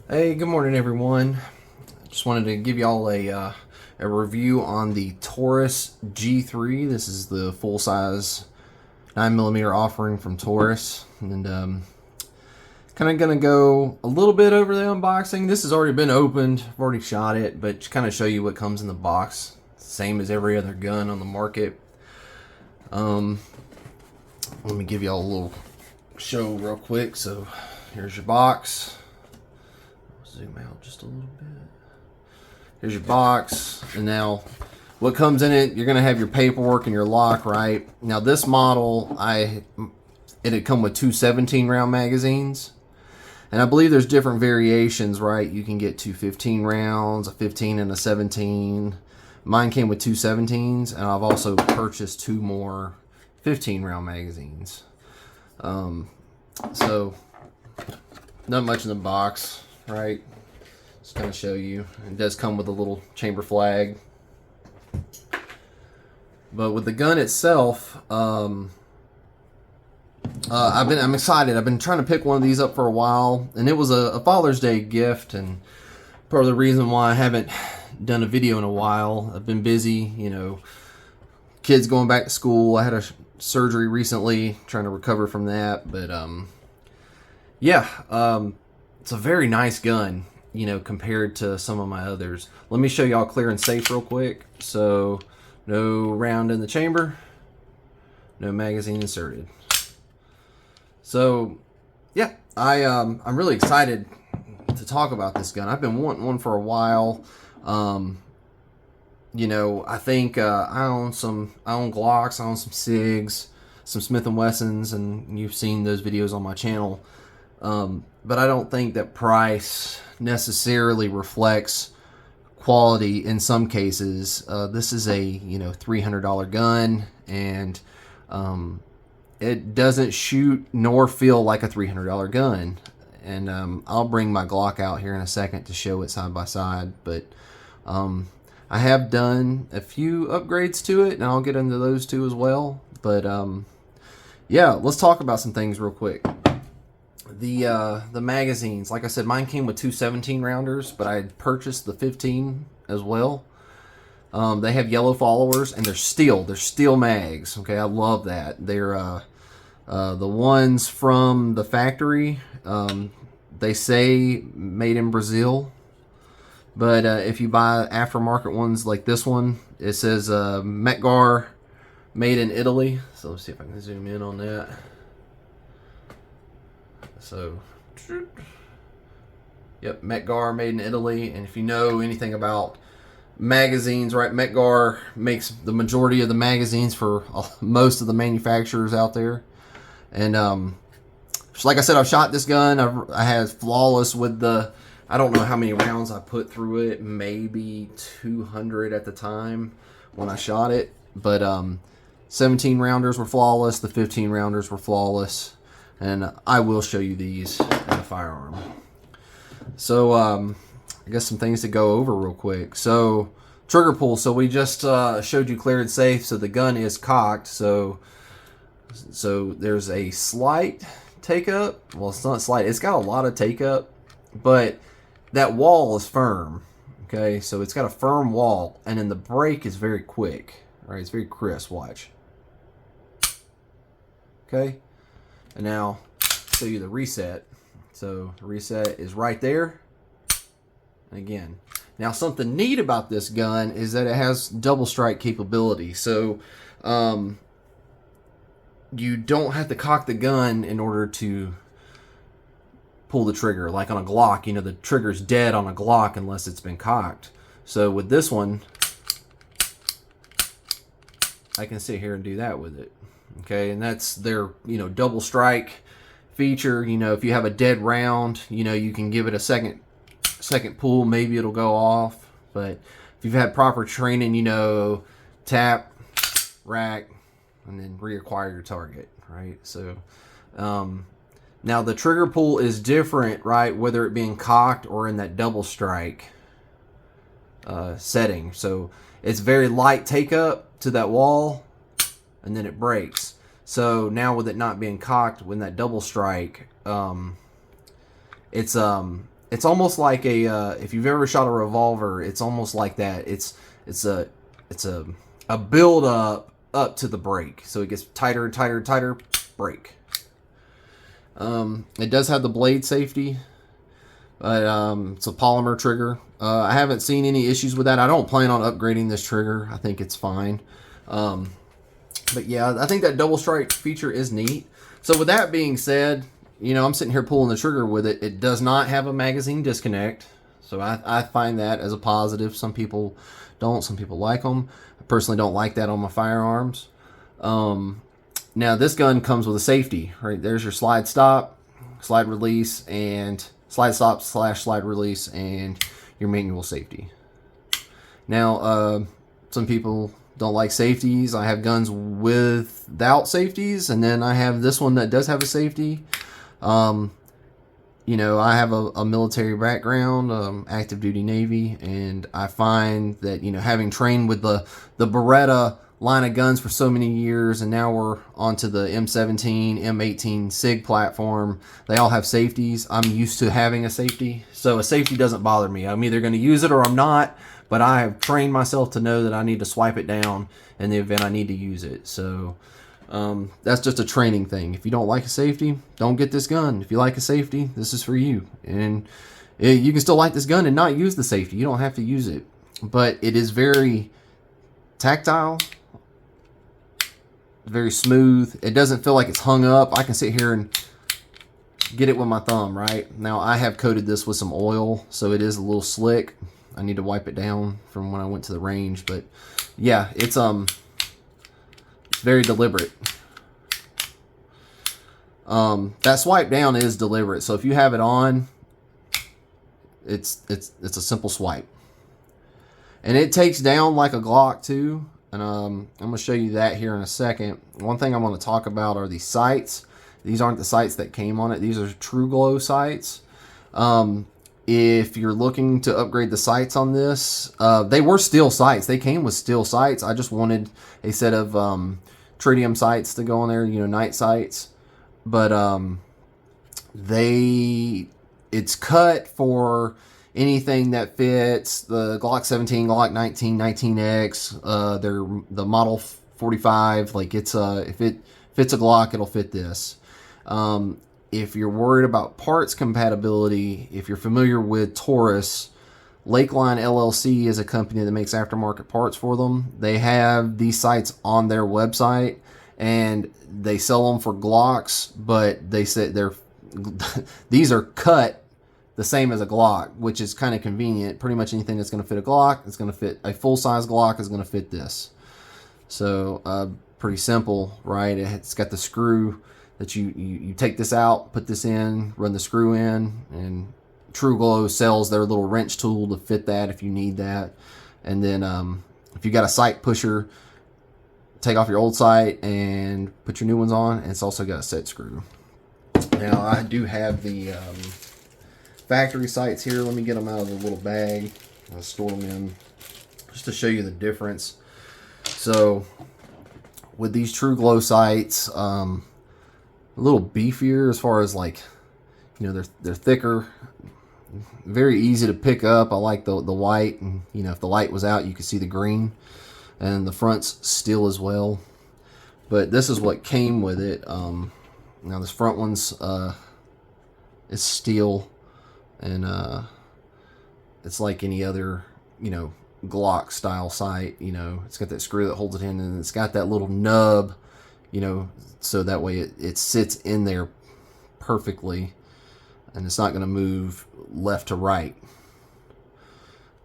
Hey, good morning, everyone. Just wanted to give y'all a review on the Taurus G3. This is the full size 9mm offering from Taurus, and kind of gonna go a little bit over the unboxing. This has already been opened. I've already shot it, but to kind of show you what comes in the box, same as every other gun on the market. Let me give y'all a little show real quick. So here's your box. Zoom out just a little bit. Here's your box, and now what comes in it, you're gonna have your paperwork and your lock, right? Now this model, it had come with two 17-round magazines, and I believe there's different variations, right? You can get two 15 rounds, a 15 and a 17. Mine came with two 17s, and I've also purchased two more 15-round magazines. So not much in the box, right? Just kind of show you. It does come with a little chamber flag. But with the gun itself, I'm excited. I've been trying to pick one of these up for a while, and it was a Father's Day gift, and part of the reason why I haven't done a video in a while. I've been busy, kids going back to school. I had a surgery recently, trying to recover from that, but it's a very nice gun, compared to some of my others. Let me show y'all clear and safe real quick. So no round in the chamber, no magazine inserted. So yeah, I'm really excited to talk about this gun. I've been wanting one for a while. I think I own Glocks, I own some SIGs, some Smith & Wessons, and you've seen those videos on my channel. But I don't think that price necessarily reflects quality in some cases. This is a $300 gun, and it doesn't shoot nor feel like a $300 gun. And I'll bring my Glock out here in a second to show it side by side. But I have done a few upgrades to it, and I'll get into those too as well. But yeah, let's talk about some things real quick. The magazines, like I said, mine came with two 17-rounders, but I had purchased the 15 as well. They have yellow followers, and they're steel mags. Okay, I love that. They're the ones from the factory. They say made in Brazil, but if you buy aftermarket ones like this one, it says Metgar made in Italy. So let's see if I can zoom in on that. So, yep, Metgar made in Italy. And if you know anything about magazines, right, Metgar makes the majority of the magazines for most of the manufacturers out there. And like I said, I've shot this gun. I had flawless with the, I don't know how many rounds I put through it, maybe 200 at the time when I shot it. But 17 rounders were flawless, the 15 rounders were flawless. And I will show you these in a firearm. So I guess some things to go over real quick. So trigger pull. So we just showed you clear and safe. So the gun is cocked. So there's a slight take up. Well, it's not slight. It's got a lot of take up, but that wall is firm. Okay, so it's got a firm wall, and then the break is very quick. All right, it's very crisp. Watch. Okay. And now show you the reset. So the reset is right there. And again, now something neat about this gun is that it has double strike capability. So you don't have to cock the gun in order to pull the trigger. Like on a Glock, the trigger's dead on a Glock unless it's been cocked. So with this one, I can sit here and do that with it. Okay, and that's their, double strike feature. If you have a dead round, you can give it a second pull, maybe it'll go off. But if you've had proper training, tap, rack, and then reacquire your target, right? So now the trigger pull is different, right? Whether it being cocked or in that double strike setting. So it's very light take up to that wall, and then it breaks. So now with it not being cocked, when that double strike, it's it's almost like a if you've ever shot a revolver, it's almost like that. It's a build up to the break, so it gets tighter and tighter and tighter. Break. It does have the blade safety, but it's a polymer trigger. I haven't seen any issues with that. I don't plan on upgrading this trigger. I think it's fine. But yeah, I think that double strike feature is neat. So with that being said, you know, I'm sitting here pulling the trigger with it. It does not have a magazine disconnect, so I find that as a positive. Some people don't. Some people like them. I personally don't like that on my firearms. Now this gun comes with a safety, right? There's your slide stop, slide release, and slide stop / slide release, and your manual safety. Now, some people don't like safeties. I have guns without safeties, and then I have this one that does have a safety. You know, I have a military background, active duty Navy, and I find that, you know, having trained with the Beretta line of guns for so many years, and now we're onto the M17, M18 SIG platform, they all have safeties. I'm used to having a safety, so a safety doesn't bother me. I'm either going to use it or I'm not, but I have trained myself to know that I need to swipe it down in the event I need to use it. So that's just a training thing. If you don't like a safety, don't get this gun. If you like a safety, this is for you. And you can still like this gun and not use the safety. You don't have to use it, but it is very tactile, very smooth. It doesn't feel like it's hung up. I can sit here and get it with my thumb. Right now I have coated this with some oil, so it is a little slick. I need to wipe it down from when I went to the range, but yeah, it's very deliberate. That swipe down is deliberate, so if you have it on, it's a simple swipe, and it takes down like a Glock too. And I'm going to show you that here in a second. One thing I want to talk about are these sights. These aren't the sights that came on it. These are True Glow sights. If you're looking to upgrade the sights on this, they were steel sights. They came with steel sights. I just wanted a set of tritium sights to go on there, you know, night sights. But it's cut for anything that fits the Glock 17, Glock 19, 19X, the Model 45. Like it's if it fits a Glock, it'll fit this. If you're worried about parts compatibility, if you're familiar with Taurus, Lakeline LLC is a company that makes aftermarket parts for them. They have these sights on their website, and they sell them for Glocks, but they said these are cut the same as a Glock, which is kind of convenient. Pretty much anything that's going to fit a Glock, it's going to fit a full-size Glock, is going to fit this. So pretty simple, right? It's got the screw that you take this out, put this in, run the screw in, and True Glow sells their little wrench tool to fit that if you need that. And then if you got a sight pusher, take off your old sight and put your new ones on, and it's also got a set screw. Now I do have the factory sights here. Let me get them out of the little bag. I'll store them in just to show you the difference. So with these True Glow sights, a little beefier as far as, like, you know, they're thicker, very easy to pick up. I like the white, and you know, if the light was out, you could see the green, and the front's steel as well. But this is what came with it. Now this front one's is steel, and it's like any other, you know, Glock style sight. You know, it's got that screw that holds it in, and it's got that little nub, you know, so that way it sits in there perfectly, and it's not going to move left to right.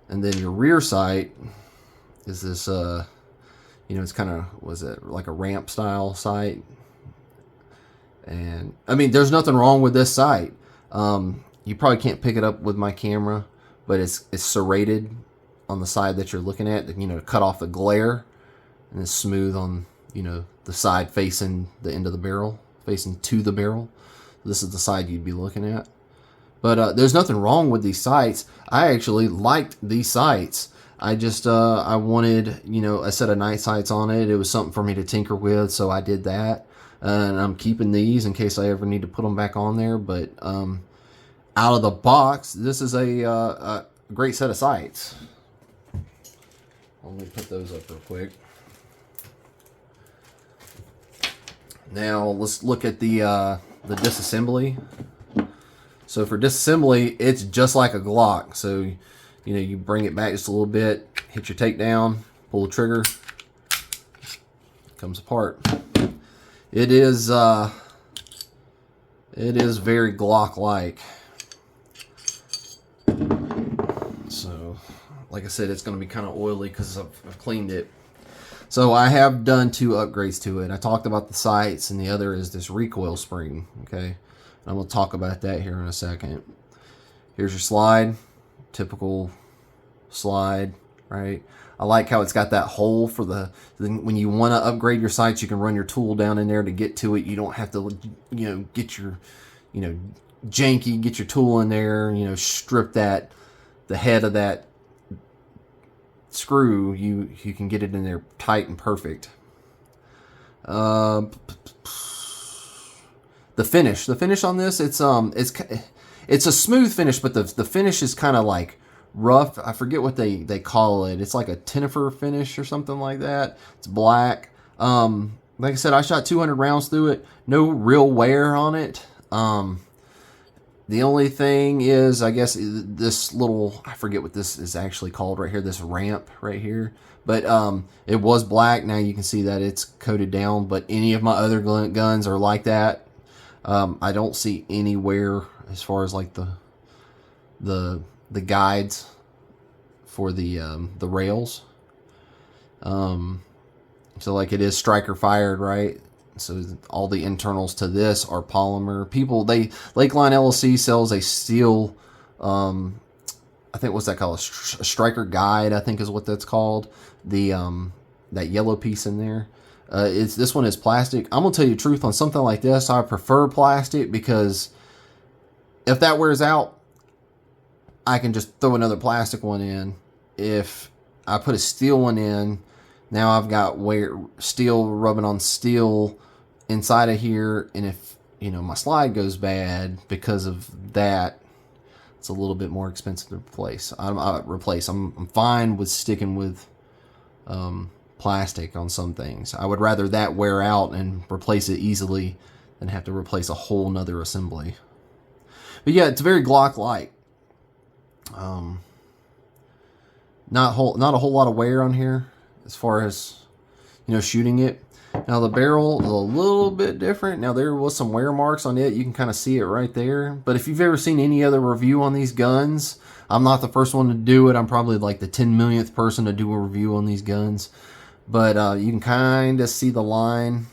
And then your rear sight is this, you know, it's kind of, was it like a ramp style sight? And I mean, there's nothing wrong with this sight. You probably can't pick it up with my camera, but it's serrated on the side that you're looking at, you know, to cut off the glare, and it's smooth on, you know, the side facing the end of the barrel, facing to the barrel. This is the side you'd be looking at. But there's nothing wrong with these sights. I actually liked these sights. I just I wanted, you know, a set of night sights on it. It was something for me to tinker with, so I did that. And I'm keeping these in case I ever need to put them back on there. But out of the box, this is a great set of sights. Let me put those up real quick. Now let's look at the disassembly. So for disassembly, it's just like a Glock. So, you know, you bring it back just a little bit, hit your takedown, pull the trigger, comes apart. It is very Glock-like. So, like I said, it's going to be kind of oily because I've cleaned it. So I have done 2 upgrades to it. I talked about the sights, and the other is this recoil spring. Okay, I'm going to talk about that here in a second. Here's your slide, typical slide, right? I like how it's got that hole for when you want to upgrade your sights, you can run your tool down in there to get to it. You don't have to, you know, get your, you know, janky, get your tool in there, you know, strip the head of that screw. You can get it in there tight and perfect. The finish on this, it's a smooth finish, but the finish is kind of like rough. I forget what they call it. It's like a tinifer finish or something like that. It's black. Like I said, I shot 200 rounds through it. No real wear on it. The only thing is, I guess, this little, I forget what this is actually called right here, this ramp right here. But it was black. Now you can see that it's coated down. But any of my other guns are like that. I don't see any wear as far as like the guides for the rails. So like it is striker fired, right? So all the internals to this are polymer. Lakeline LLC sells a steel, I think what's that called? A striker guide, I think is what that's called. That yellow piece in there. This one is plastic. I'm gonna tell you the truth on something like this. I prefer plastic because if that wears out, I can just throw another plastic one in. If I put a steel one in, now I've got steel rubbing on steel inside of here, and if you know my slide goes bad because of that, it's a little bit more expensive to replace. I'm fine with sticking with plastic on some things. I would rather that wear out and replace it easily than have to replace a whole nother assembly. But yeah, it's very Glock-like. Not a whole lot of wear on here as far as, you know, shooting it. Now the barrel is a little bit different. Now there was some wear marks on it. You can kind of see it right there. But if you've ever seen any other review on these guns, I'm not the first one to do it. I'm probably like the 10 millionth person to do a review on these guns. But you can kind of see the line,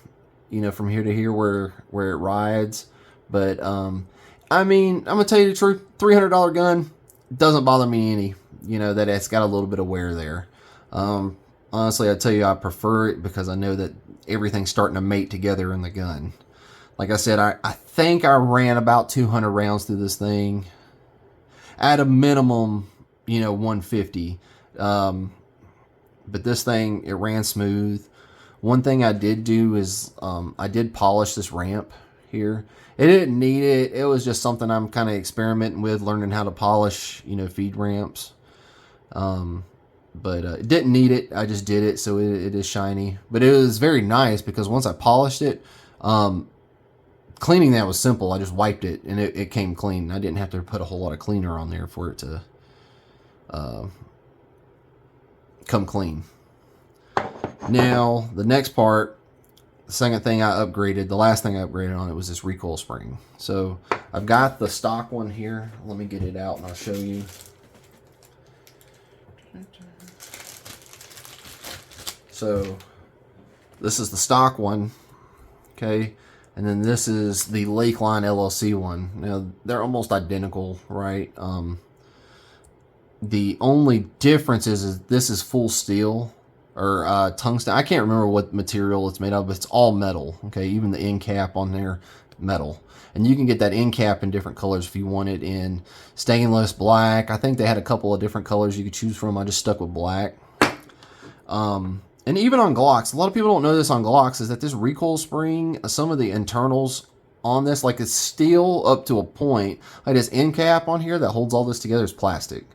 you know, from here to here where it rides. But I mean, I'm gonna tell you the truth. $300 gun doesn't bother me any. You know that it's got a little bit of wear there. Honestly, I tell you, I prefer it because I know that everything's starting to mate together in the gun. Like I said, I think I ran about 200 rounds through this thing. At a minimum, you know, 150. But this thing, it ran smooth. One thing I did do is I did polish this ramp here. It didn't need it. It was just something I'm kind of experimenting with, learning how to polish, you know, feed ramps. But it didn't need it. I just did it, so it is shiny. But it was very nice because once I polished it, cleaning that was simple. I just wiped it, and it came clean. I didn't have to put a whole lot of cleaner on there for it to come clean. Now, the next part, the second thing I upgraded, the last thing I upgraded on it was this recoil spring. So I've got the stock one here. Let me get it out and I'll show you. So this is the stock one, okay? And then this is the Lakeline LLC one. Now, they're almost identical, right? The only difference is this is full steel or tungsten. I can't remember what material it's made of, but it's all metal, okay? Even the end cap on there, metal. And you can get that end cap in different colors if you want it in stainless, black. I think they had a couple of different colors you could choose from. I just stuck with black. And even on Glocks, a lot of people don't know this on Glocks, is that this recoil spring, some of the internals on this. Like, it's steel up to a point. Like, this end cap on here that holds all this together is plastic.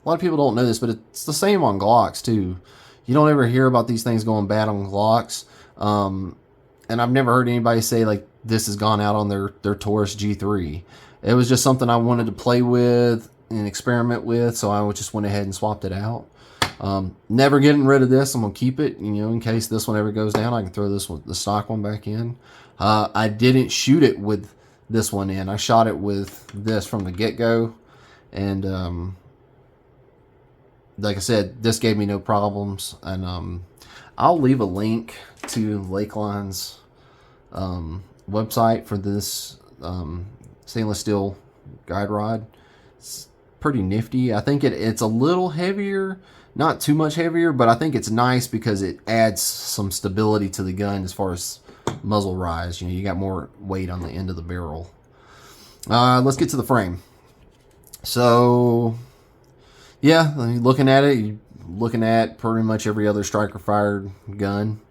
A lot of people don't know this, but it's the same on Glocks too. You don't ever hear about these things going bad on Glocks. And I've never heard anybody say like this has gone out on their Taurus G3. It was just something I wanted to play with and experiment with, so I just went ahead and swapped it out. Never getting rid of this. I'm gonna keep it, you know, in case this one ever goes down. I can throw this one, the stock one, back in. I didn't shoot it with this one in. I shot it with this from the get-go, and like I said, this gave me no problems. And I'll leave a link to Lakeline's website for this stainless steel guide rod. It's pretty nifty. I think it's a little heavier, not too much heavier, but I think it's nice because it adds some stability to the gun as far as muzzle rise. You know, you got more weight on the end of the barrel. Let's get to the frame. So yeah, looking at it, you're looking at pretty much every other striker fired gun.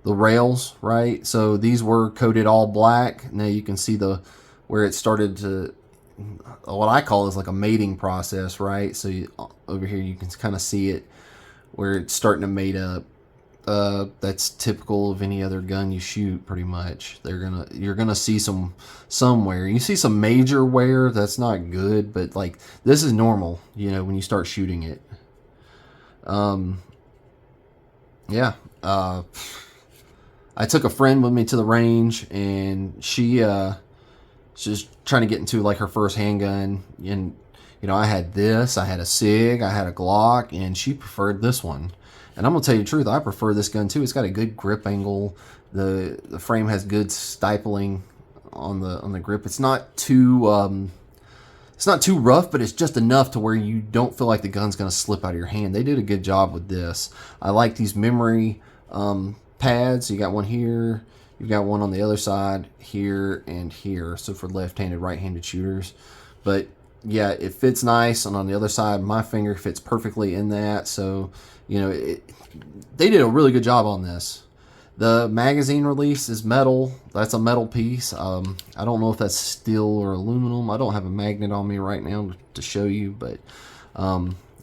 The rails, right? So these were coated all black. Now you can see where it started to, what I call is like a mating process, right? So over here you can kind of see it where it's starting to mate up. That's typical of any other gun you shoot, pretty much. You're gonna see some wear. You see some major wear, that's not good, but like this is normal, you know, when you start shooting it. Yeah. I took a friend with me to the range, and she's trying to get into like her first handgun, and you know, I had this, I had a SIG, I had a Glock, and she preferred this one. And I'm gonna tell you the truth, I prefer this gun too. It's got a good grip angle. The frame has good stippling on the grip. It's not too rough, but it's just enough to where you don't feel like the gun's gonna slip out of your hand. They did a good job with this. I like these memory pads. You got one here, you've got one on the other side here and here, so for left-handed, right-handed shooters. But yeah, it fits nice, and on the other side my finger fits perfectly in that. So you know, they did a really good job on this. The magazine release is metal. That's a metal piece. I don't know if that's steel or aluminum. I don't have a magnet on me right now to show you, but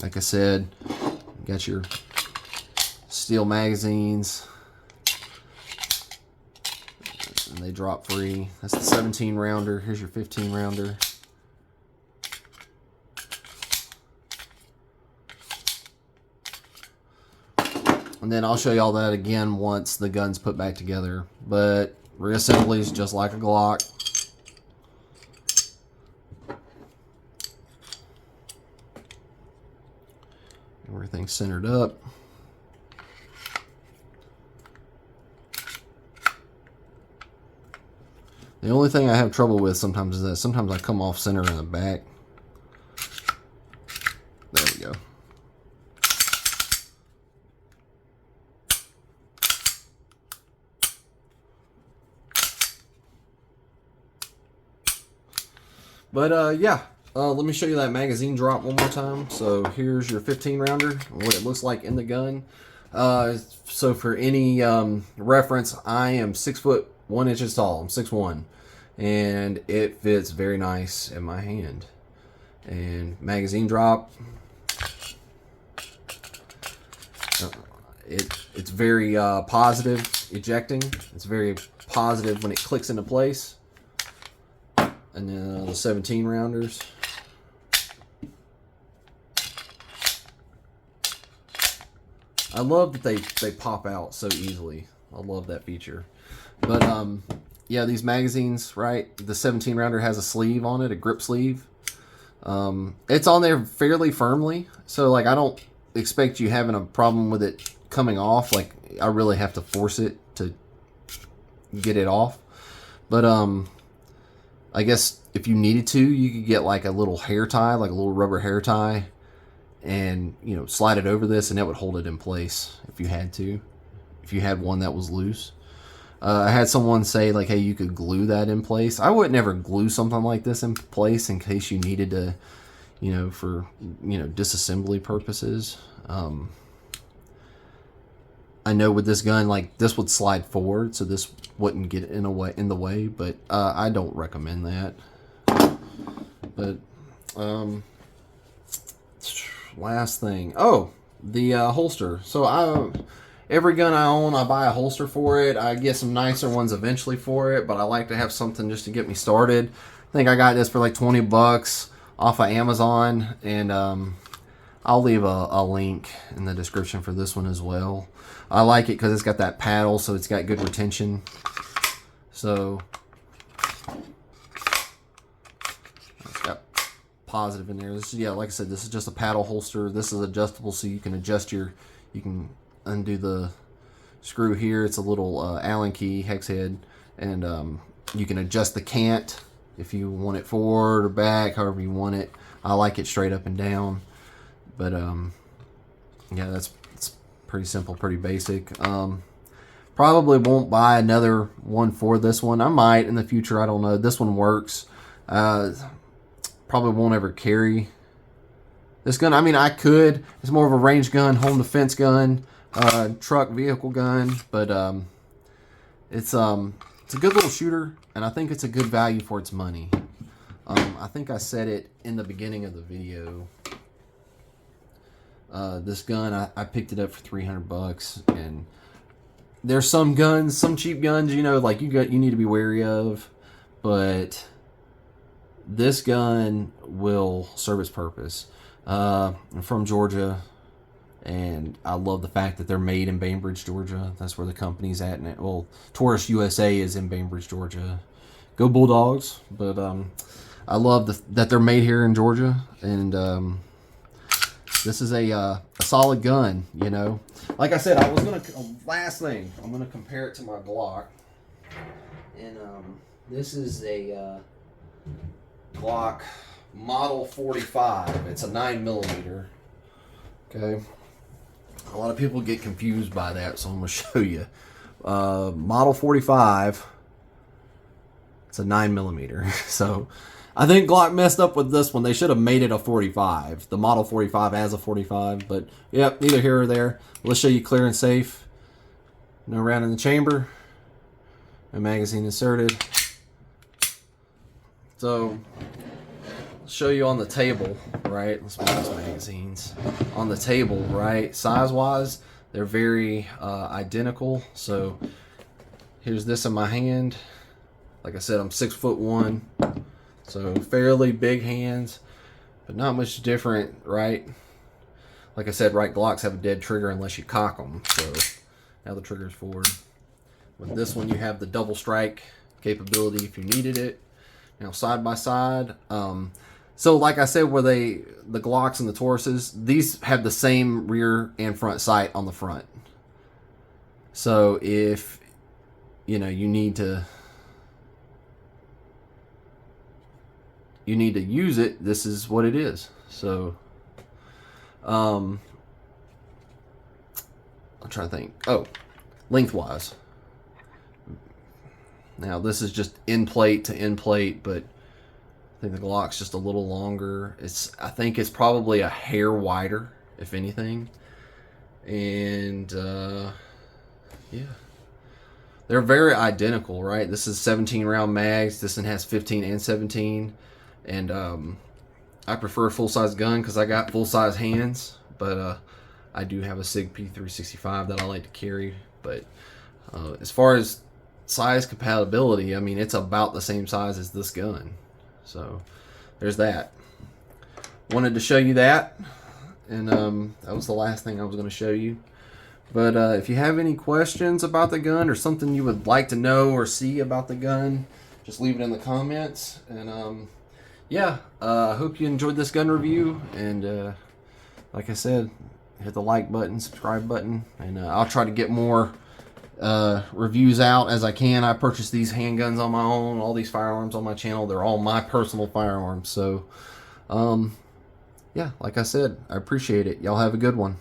like I said, you got your steel magazines, and they drop free. That's the 17 rounder. Here's your 15 rounder. And then I'll show you all that again once the gun's put back together. But reassembly is just like a Glock. Everything's centered up. The only thing I have trouble with sometimes is that sometimes I come off center in the back. There we go. But yeah, let me show you that magazine drop one more time. So here's your 15 rounder, what it looks like in the gun. So for any reference, I am 6 foot 1 inches tall. I'm 6'1", and it fits very nice in my hand. And magazine drop, it's very positive ejecting. It's very positive when it clicks into place. And then the 17 rounders. I love that they pop out so easily. I love that feature. But yeah, these magazines, right? The 17 rounder has a sleeve on it, a grip sleeve. It's on there fairly firmly, so like I don't expect you having a problem with it coming off. Like I really have to force it to get it off. But I guess if you needed to, you could get like a little hair tie, like a little rubber hair tie, and you know, slide it over this, and that would hold it in place if you had to. If you had one that was loose. I had someone say like, hey, you could glue that in place. I would never glue something like this in place in case you needed to, you know, for, you know, disassembly purposes. I know with this gun, like this would slide forward, so this wouldn't get in the way. But I don't recommend that. But last thing, oh, the holster. So every gun I own, I buy a holster for it. I get some nicer ones eventually for it, but I like to have something just to get me started. I think I got this for like 20 bucks off of Amazon, and I'll leave a link in the description for this one as well. I like it because it's got that paddle, so it's got good retention. So it's got positive in there. This is, yeah, like I said, this is just a paddle holster. This is adjustable, so you can adjust you can undo the screw here. It's a little Allen key hex head, and you can adjust the cant if you want it forward or back, however you want it. I like it straight up and down, but yeah, it's pretty simple, pretty basic. Probably won't buy another one for this one. I might in the future, I don't know. This one works. Probably won't ever carry this gun. I mean, I could. It's more of a range gun, home defense gun, truck vehicle gun, but it's a good little shooter, and I think it's a good value for its money. I think I said it in the beginning of the video. This gun, I picked it up for 300 bucks, and there's some guns, some cheap guns, you know, like you need to be wary of, but this gun will serve its purpose. I'm from Georgia, and I love the fact that they're made in Bainbridge, Georgia. That's where the company's at. And well, Taurus USA is in Bainbridge, Georgia. Go Bulldogs! But I love that they're made here in Georgia, and this is a solid gun. You know, like I said, last thing I'm gonna compare it to my Glock, and this is a Glock Model 45. It's a 9mm. Okay. A lot of people get confused by that, so I'm going to show you. Model 45. It's a 9mm. So I think Glock messed up with this one. They should have made it a 45. The Model 45 as a 45. But, yep, neither here or there. Let's show you clear and safe. No round in the chamber. No magazine inserted. So, I'll show you on the table, right? Let's move these magazines. On the table, right? Size-wise, they're very identical. So, here's this in my hand. Like I said, I'm 6'1", so fairly big hands, but not much different, right? Like I said, right, Glocks have a dead trigger unless you cock them. So, now the trigger's forward. With this one, you have the double strike capability if you needed it. Now, side by side, so like I said, where the Glocks and the Tauruses, these have the same rear and front sight on the front. So if you know you need to use it, this is what it is. So I'm trying to think. Oh, lengthwise. Now this is just end plate to end plate, but I think the Glock's just a little longer. I think it's probably a hair wider, if anything. And yeah, they're very identical, right? This is 17 round mags. This one has 15 and 17. And I prefer a full size gun because I got full size hands. But I do have a SIG P365 that I like to carry. But as far as size compatibility, I mean, it's about the same size as this gun. So there's that. Wanted to show you that, and that was the last thing I was going to show you. But if you have any questions about the gun or something you would like to know or see about the gun, just leave it in the comments. And yeah, I hope you enjoyed this gun review. And like I said, hit the like button, subscribe button, and I'll try to get more reviews out as I can. I purchased these handguns on my own, all these firearms on my channel. They're all my personal firearms. So yeah, like I said, I appreciate it. Y'all have a good one.